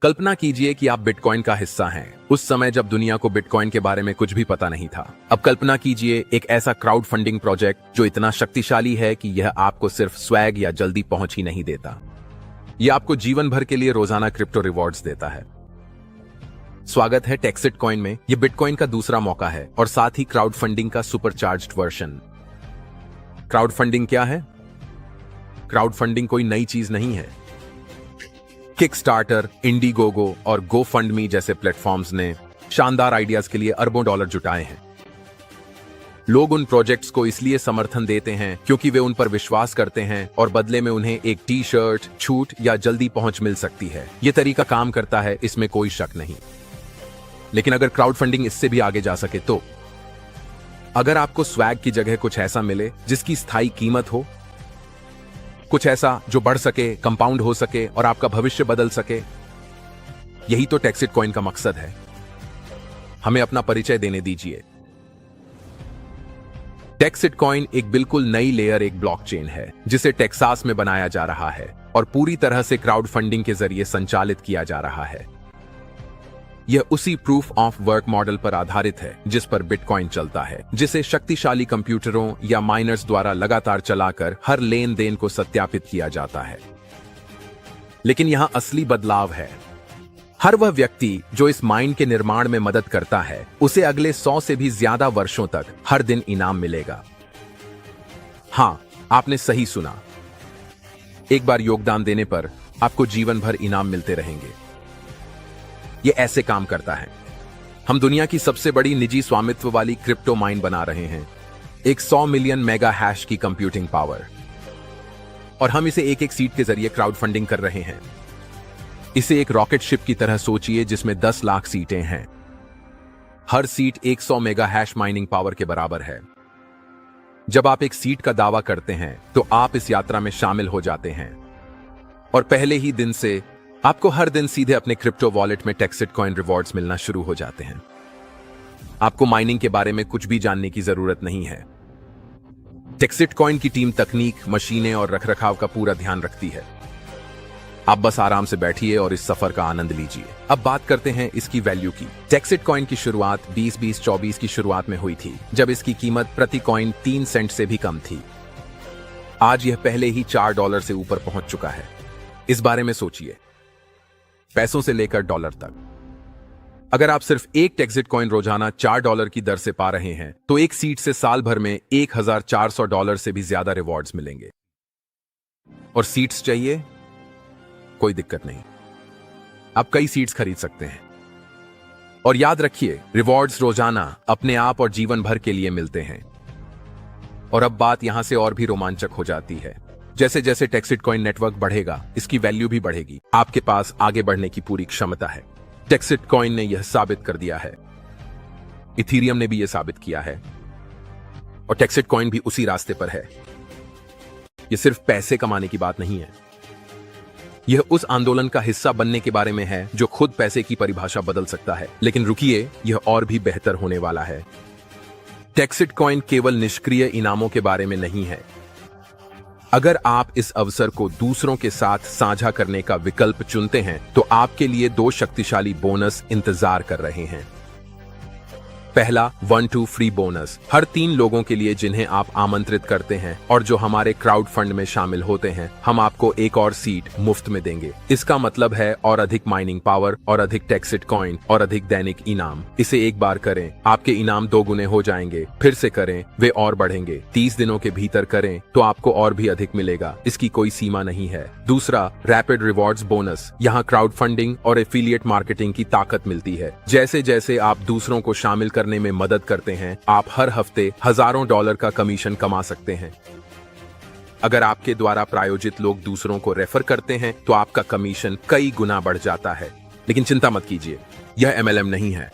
कल्पना कीजिए कि आप बिटकॉइन का हिस्सा हैं, उस समय जब दुनिया को बिटकॉइन के बारे में कुछ भी पता नहीं था। अब कल्पना कीजिए एक ऐसा क्राउड फंडिंग प्रोजेक्ट जो इतना शक्तिशाली है कि यह आपको सिर्फ स्वैग या जल्दी पहुंच ही नहीं देता, यह आपको जीवन भर के लिए रोजाना क्रिप्टो रिवॉर्ड्स देता है। स्वागत है टेक्सिट कॉइन में। यह बिटकॉइन का दूसरा मौका है और साथ ही क्राउड फंडिंग का सुपरचार्ज्ड वर्जन। क्राउड फंडिंग क्या है? क्राउड फंडिंग कोई नई चीज नहीं है। किकस्टार्टर, इंडीगोगो और गोफंडमी जैसे प्लेटफॉर्म्स ने शानदार आइडियाज के लिए अरबों डॉलर जुटाए हैं। लोग उन प्रोजेक्ट्स को इसलिए समर्थन देते हैं क्योंकि वे उन पर विश्वास करते हैं और बदले में उन्हें एक टी शर्ट, छूट या जल्दी पहुंच मिल सकती है। यह तरीका काम करता है, इसमें कोई शक नहीं। लेकिन अगर क्राउड फंडिंग इससे भी आगे जा सके तो अगर आपको स्वैग की जगह कुछ ऐसा मिले जिसकी स्थायी कीमत हो, कुछ ऐसा जो बढ़ सके, कंपाउंड हो सके और आपका भविष्य बदल सके, यही तो टेक्सिट कॉइन का मकसद है। हमें अपना परिचय देने दीजिए। टेक्सिट कॉइन एक बिल्कुल नई लेयर, एक ब्लॉकचेन है जिसे टेक्सास में बनाया जा रहा है और पूरी तरह से क्राउड फंडिंग के जरिए संचालित किया जा रहा है। यह उसी प्रूफ ऑफ वर्क मॉडल पर आधारित है जिस पर बिटकॉइन चलता है, जिसे शक्तिशाली कंप्यूटरों या माइनर्स द्वारा लगातार चलाकर हर लेन देन को सत्यापित किया जाता है। लेकिन यहां असली बदलाव है। हर वह व्यक्ति जो इस माइन के निर्माण में मदद करता है, उसे अगले 100 से भी ज्यादा वर्षों तक हर दिन इनाम मिलेगा। हां, आपने सही सुना। एक बार योगदान देने पर आपको जीवन भर इनाम मिलते रहेंगे। ये ऐसे काम करता है। हम दुनिया की सबसे बड़ी निजी स्वामित्व वाली क्रिप्टो माइन बना रहे हैं, एक 100 मिलियन मेगा हैश की कंप्यूटिंग पावर, और हम इसे एक एक सीट के जरिए क्राउड फंडिंग कर रहे हैं। इसे एक रॉकेट शिप की तरह सोचिए जिसमें 10 लाख सीटें हैं। हर seat 100 mega hash mining power के बराबर है। जब आप एक सीट का दावा करते हैं तो आप इस यात्रा में शामिल हो जाते हैं और पहले ही दिन से आपको हर दिन सीधे अपने क्रिप्टो वॉलेट में टेक्सिट कॉइन रिवॉर्ड्स मिलना शुरू हो जाते हैं। आपको माइनिंग के बारे में कुछ भी जानने की जरूरत नहीं है। टेक्सिट कॉइन की टीम तकनीक, मशीनें और रखरखाव का पूरा ध्यान रखती है। आप बस आराम से बैठिए और इस सफर का आनंद लीजिए। अब बात करते हैं इसकी वैल्यू की। टेक्सिट कॉइन की शुरुआत 2024 की शुरुआत में हुई थी, जब इसकी कीमत प्रति कॉइन 3 सेंट से भी कम थी। आज यह पहले ही $4 से ऊपर पहुंच चुका है। इस बारे में सोचिए, पैसों से लेकर डॉलर तक। अगर आप सिर्फ एक टेक्सिट कॉइन रोजाना $4 की दर से पा रहे हैं तो एक सीट से साल भर में $1400 से भी ज्यादा रिवॉर्ड्स मिलेंगे। और सीट्स चाहिए? कोई दिक्कत नहीं, आप कई सीट्स खरीद सकते हैं। और याद रखिए, रिवॉर्ड्स रोजाना, अपने आप और जीवन भर के लिए मिलते हैं। और अब बात यहां से और भी रोमांचक हो जाती है। जैसे जैसे टेक्सिट कॉइन नेटवर्क बढ़ेगा, इसकी वैल्यू भी बढ़ेगी। आपके पास आगे बढ़ने की पूरी क्षमता है। टेक्सिट कॉइन ने यह साबित कर दिया है। इथीरियम ने भी यह साबित किया है और टेक्सिट कॉइन भी उसी रास्ते पर है। यह सिर्फ पैसे कमाने की बात नहीं है, यह उस आंदोलन का हिस्सा बनने के बारे में है जो खुद पैसे की परिभाषा बदल सकता है। लेकिन रुकिए, यह और भी बेहतर होने वाला है। टेक्सिट कॉइन केवल निष्क्रिय इनामों के बारे में नहीं है। अगर आप इस अवसर को दूसरों के साथ साझा करने का विकल्प चुनते हैं तो आपके लिए 2 शक्तिशाली बोनस इंतजार कर रहे हैं। पहला 1-2 फ्री बोनस, हर 3 लोगों के लिए जिन्हें आप आमंत्रित करते हैं और जो हमारे क्राउड फंड में शामिल होते हैं, हम आपको एक और सीट मुफ्त में देंगे। इसका मतलब है और अधिक माइनिंग पावर, और अधिक टेक्सिट कॉइन, और अधिक दैनिक इनाम। इसे एक बार करें, आपके इनाम 2 गुने हो जाएंगे। फिर से करें, वे और बढ़ेंगे। 30 दिनों के भीतर करें तो आपको और भी अधिक मिलेगा। इसकी कोई सीमा नहीं है। दूसरा, रैपिड रिवॉर्ड्स बोनस। यहाँ क्राउड फंडिंग और एफिलिएट मार्केटिंग की ताकत मिलती है। जैसे जैसे आप दूसरों को शामिल करने में मदद करते हैं, आप हर हफ्ते हजारों डॉलर का कमीशन कमा सकते हैं। अगर आपके द्वारा प्रायोजित लोग दूसरों को रेफर करते हैं तो आपका कमीशन कई गुना बढ़ जाता है। लेकिन चिंता मत कीजिए, यह MLM नहीं है।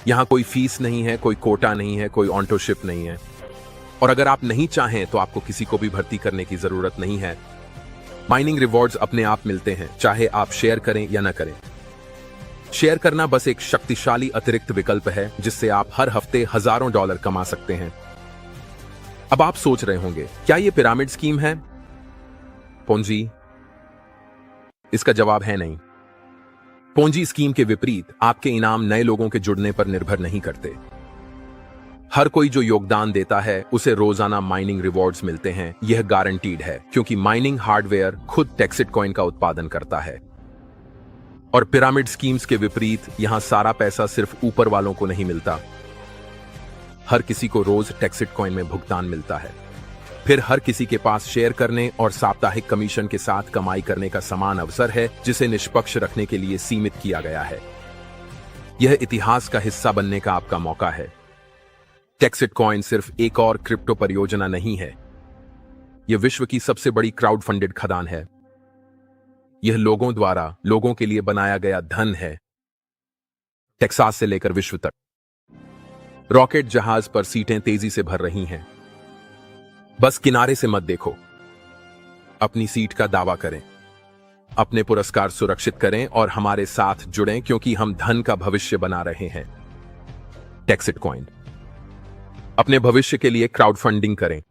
यहां कोई फीस नहीं है, कोई कोटा नहीं है, कोई ऑन्टोशिप नहीं है। और अगर आप नहीं चाहें तो आपको किसी को भी भर्ती करने की जरूरत नहीं है। माइनिंग रिवॉर्ड्स अपने आप मिलते हैं, चाहे आप शेयर करें या न करें। शेयर करना बस एक शक्तिशाली अतिरिक्त विकल्प है जिससे आप हर हफ्ते हजारों डॉलर कमा सकते हैं। अब आप सोच रहे होंगे, क्या यह पिरामिड स्कीम है? पोंजी? इसका जवाब है नहीं। पोंजी स्कीम के विपरीत आपके इनाम नए लोगों के जुड़ने पर निर्भर नहीं करते। हर कोई जो योगदान देता है उसे रोजाना माइनिंग रिवॉर्ड्स मिलते हैं। यह गारंटीड है क्योंकि माइनिंग हार्डवेयर खुद टेक्सिट कॉइन का उत्पादन करता है। और पिरामिड स्कीम्स के विपरीत यहां सारा पैसा सिर्फ ऊपर वालों को नहीं मिलता। हर किसी को रोज टेक्सिट कॉइन में भुगतान मिलता है। फिर हर किसी के पास शेयर करने और साप्ताहिक कमीशन के साथ कमाई करने का समान अवसर है, जिसे निष्पक्ष रखने के लिए सीमित किया गया है। यह इतिहास का हिस्सा बनने का आपका मौका है। टेक्सिट कॉइन सिर्फ एक और क्रिप्टो परियोजना नहीं है, यह विश्व की सबसे बड़ी क्राउड फंडेड खदान है। यह लोगों द्वारा लोगों के लिए बनाया गया धन है। टेक्सास से लेकर विश्व तक रॉकेट जहाज पर सीटें तेजी से भर रही हैं। बस किनारे से मत देखो, अपनी सीट का दावा करें, अपने पुरस्कार सुरक्षित करें और हमारे साथ जुड़ें, क्योंकि हम धन का भविष्य बना रहे हैं। टेक्सिट कॉइन, अपने भविष्य के लिए क्राउड फंडिंग करें।